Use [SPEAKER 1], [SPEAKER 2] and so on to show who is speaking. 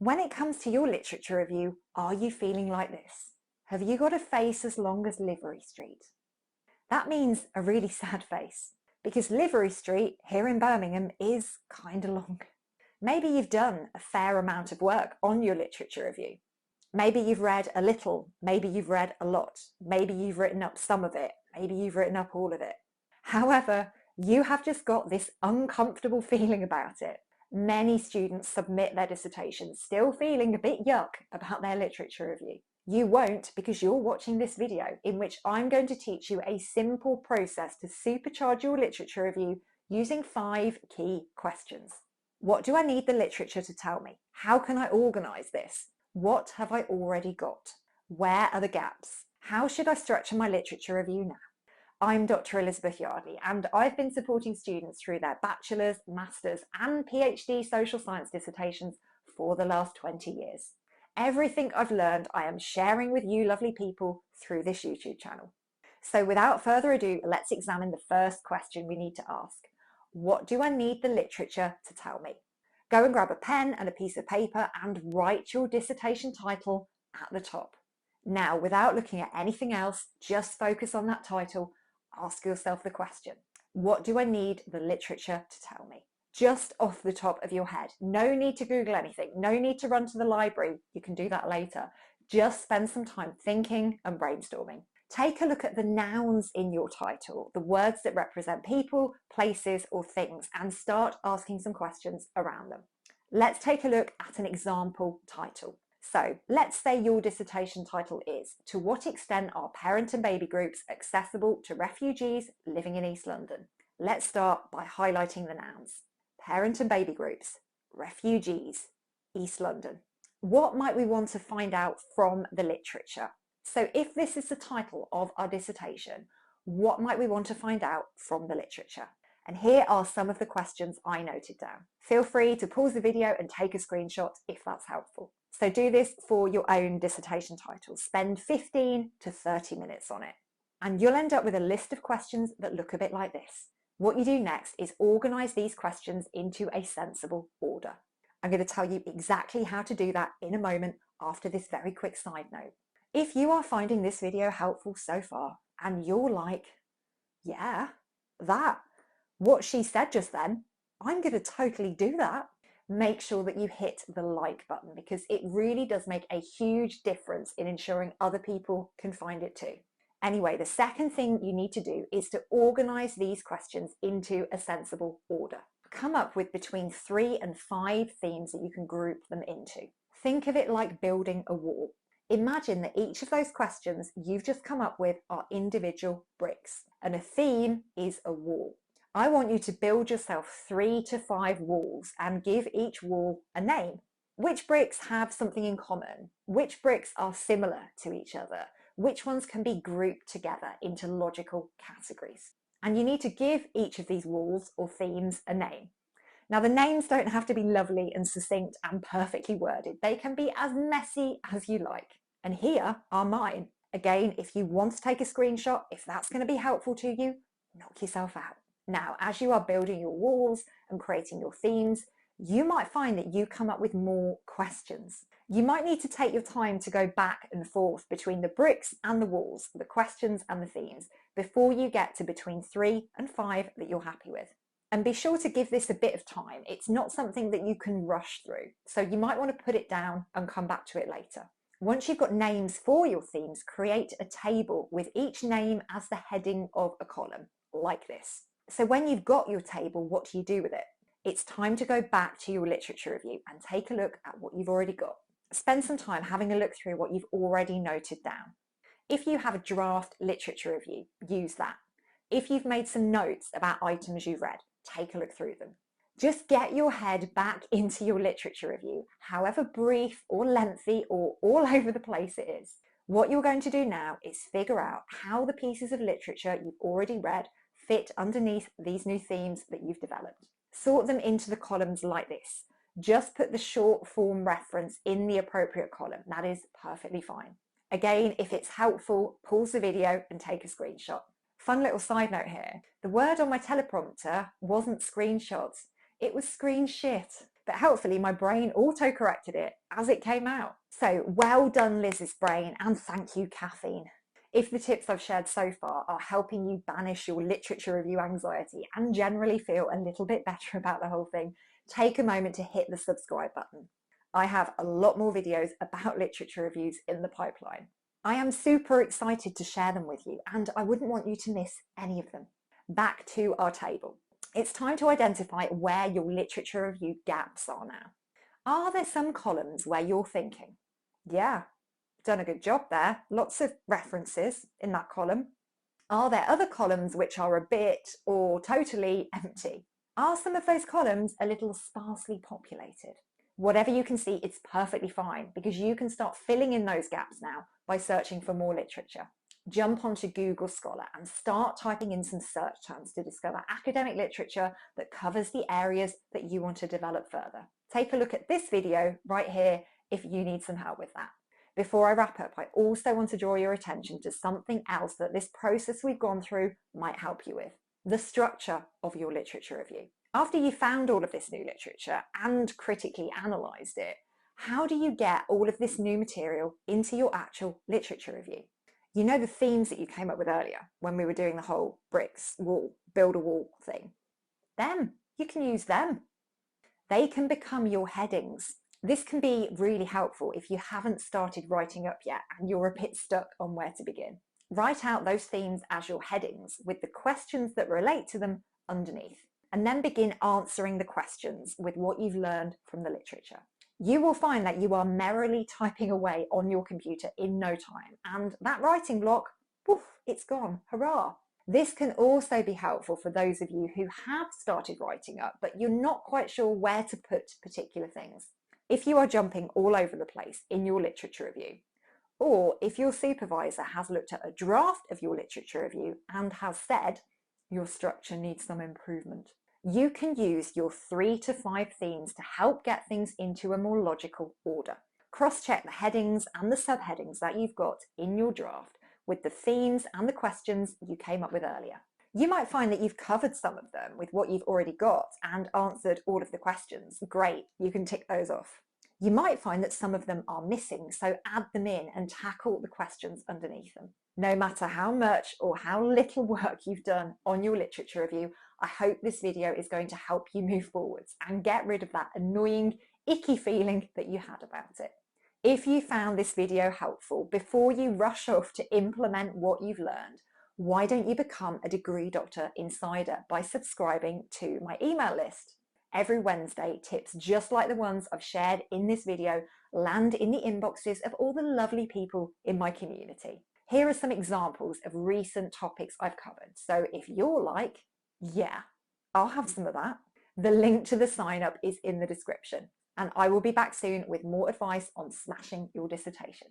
[SPEAKER 1] When it comes to your literature review, are you feeling like this? Have you got a face as long as Livery Street? That means a really sad face, because Livery Street here in Birmingham is kind of long. Maybe you've done a fair amount of work on your literature review. Maybe you've read a little, maybe you've read a lot, maybe you've written up some of it, maybe you've written up all of it. However, you have just got this uncomfortable feeling about it. Many students submit their dissertations still feeling a bit yuck about their literature review. You won't, because you're watching this video in which I'm going to teach you a simple process to supercharge your literature review using 5 key questions. What do I need the literature to tell me? How can I organise this? What have I already got? Where are the gaps? How should I structure my literature review now? I'm Dr. Elizabeth Yardley, and I've been supporting students through their bachelor's, master's and PhD social science dissertations for the last 20 years. Everything I've learned I am sharing with you lovely people through this YouTube channel. So without further ado, let's examine the first question we need to ask. What do I need the literature to tell me? Go and grab a pen and a piece of paper and write your dissertation title at the top. Now, without looking at anything else, just focus on that title. Ask yourself the question, what do I need the literature to tell me? Just off the top of your head. No need to Google anything. No need to run to the library. You can do that later. Just spend some time thinking and brainstorming. Take a look at the nouns in your title, the words that represent people, places, or things, and start asking some questions around them. Let's take a look at an example title. So let's say your dissertation title is, to what extent are parent and baby groups accessible to refugees living in East London? Let's start by highlighting the nouns. Parent and baby groups, refugees, East London. What might we want to find out from the literature? So if this is the title of our dissertation, what might we want to find out from the literature? And here are some of the questions I noted down. Feel free to pause the video and take a screenshot if that's helpful. So do this for your own dissertation title. Spend 15 to 30 minutes on it. And you'll end up with a list of questions that look a bit like this. What you do next is organise these questions into a sensible order. I'm going to tell you exactly how to do that in a moment after this very quick side note. If you are finding this video helpful so far and you're like, yeah, what she said just then, I'm going to totally do that. Make sure that you hit the like button because it really does make a huge difference in ensuring other people can find it too. Anyway, the second thing you need to do is to organise these questions into a sensible order. Come up with between 3 and 5 themes that you can group them into. Think of it like building a wall. Imagine that each of those questions you've just come up with are individual bricks, and a theme is a wall. I want you to build yourself 3 to 5 walls and give each wall a name. Which bricks have something in common? Which bricks are similar to each other? Which ones can be grouped together into logical categories? And you need to give each of these walls or themes a name. Now, the names don't have to be lovely and succinct and perfectly worded. They can be as messy as you like. And here are mine. Again, if you want to take a screenshot, if that's going to be helpful to you, knock yourself out. Now, as you are building your walls and creating your themes, you might find that you come up with more questions. You might need to take your time to go back and forth between the bricks and the walls, the questions and the themes, before you get to between 3 and 5 that you're happy with. And be sure to give this a bit of time. It's not something that you can rush through. So you might want to put it down and come back to it later. Once you've got names for your themes, create a table with each name as the heading of a column, like this. So when you've got your table, what do you do with it? It's time to go back to your literature review and take a look at what you've already got. Spend some time having a look through what you've already noted down. If you have a draft literature review, use that. If you've made some notes about items you've read, take a look through them. Just get your head back into your literature review, however brief or lengthy or all over the place it is. What you're going to do now is figure out how the pieces of literature you've already read fit underneath these new themes that you've developed. Sort them into the columns like this. Just put the short form reference in the appropriate column. That is perfectly fine. Again, if it's helpful, pause the video and take a screenshot. Fun little side note here. The word on my teleprompter wasn't screenshots, it was screen shit. but helpfully my brain auto-corrected it as it came out. So well done, Liz's brain, and thank you, caffeine. If the tips I've shared so far are helping you banish your literature review anxiety and generally feel a little bit better about the whole thing, take a moment to hit the subscribe button. I have a lot more videos about literature reviews in the pipeline. I am super excited to share them with you, and I wouldn't want you to miss any of them. Back to our table. It's time to identify where your literature review gaps are now. Are there some columns where you're thinking, yeah, done a good job there, lots of references in that column? Are there other columns which are a bit or totally empty? Are some of those columns a little sparsely populated? Whatever you can see, it's perfectly fine, because you can start filling in those gaps now by searching for more literature. Jump onto Google Scholar and start typing in some search terms to discover academic literature that covers the areas that you want to develop further. Take a look at this video right here if you need some help with that. Before I wrap up, I also want to draw your attention to something else that this process we've gone through might help you with: the structure of your literature review. After you found all of this new literature and critically analysed it, how do you get all of this new material into your actual literature review? You know the themes that you came up with earlier when we were doing the whole bricks, wall, build a wall thing? You can use them. They can become your headings. This can be really helpful if you haven't started writing up yet and you're a bit stuck on where to begin. Write out those themes as your headings with the questions that relate to them underneath, and then begin answering the questions with what you've learned from the literature. You will find that you are merrily typing away on your computer in no time, and that writing block, poof, it's gone, hurrah. This can also be helpful for those of you who have started writing up, but you're not quite sure where to put particular things. If you are jumping all over the place in your literature review, or if your supervisor has looked at a draft of your literature review and has said your structure needs some improvement, you can use your 3 to 5 themes to help get things into a more logical order. Cross-check the headings and the subheadings that you've got in your draft with the themes and the questions you came up with earlier. You might find that you've covered some of them with what you've already got and answered all of the questions. Great, you can tick those off. You might find that some of them are missing, so add them in and tackle the questions underneath them. No matter how much or how little work you've done on your literature review, I hope this video is going to help you move forwards and get rid of that annoying, icky feeling that you had about it. If you found this video helpful, before you rush off to implement what you've learned, why don't you become a Degree Doctor Insider by subscribing to my email list? Every Wednesday, tips just like the ones I've shared in this video land in the inboxes of all the lovely people in my community. Here are some examples of recent topics I've covered. So if you're like, yeah, I'll have some of that, the link to the sign up is in the description. And I will be back soon with more advice on smashing your dissertation.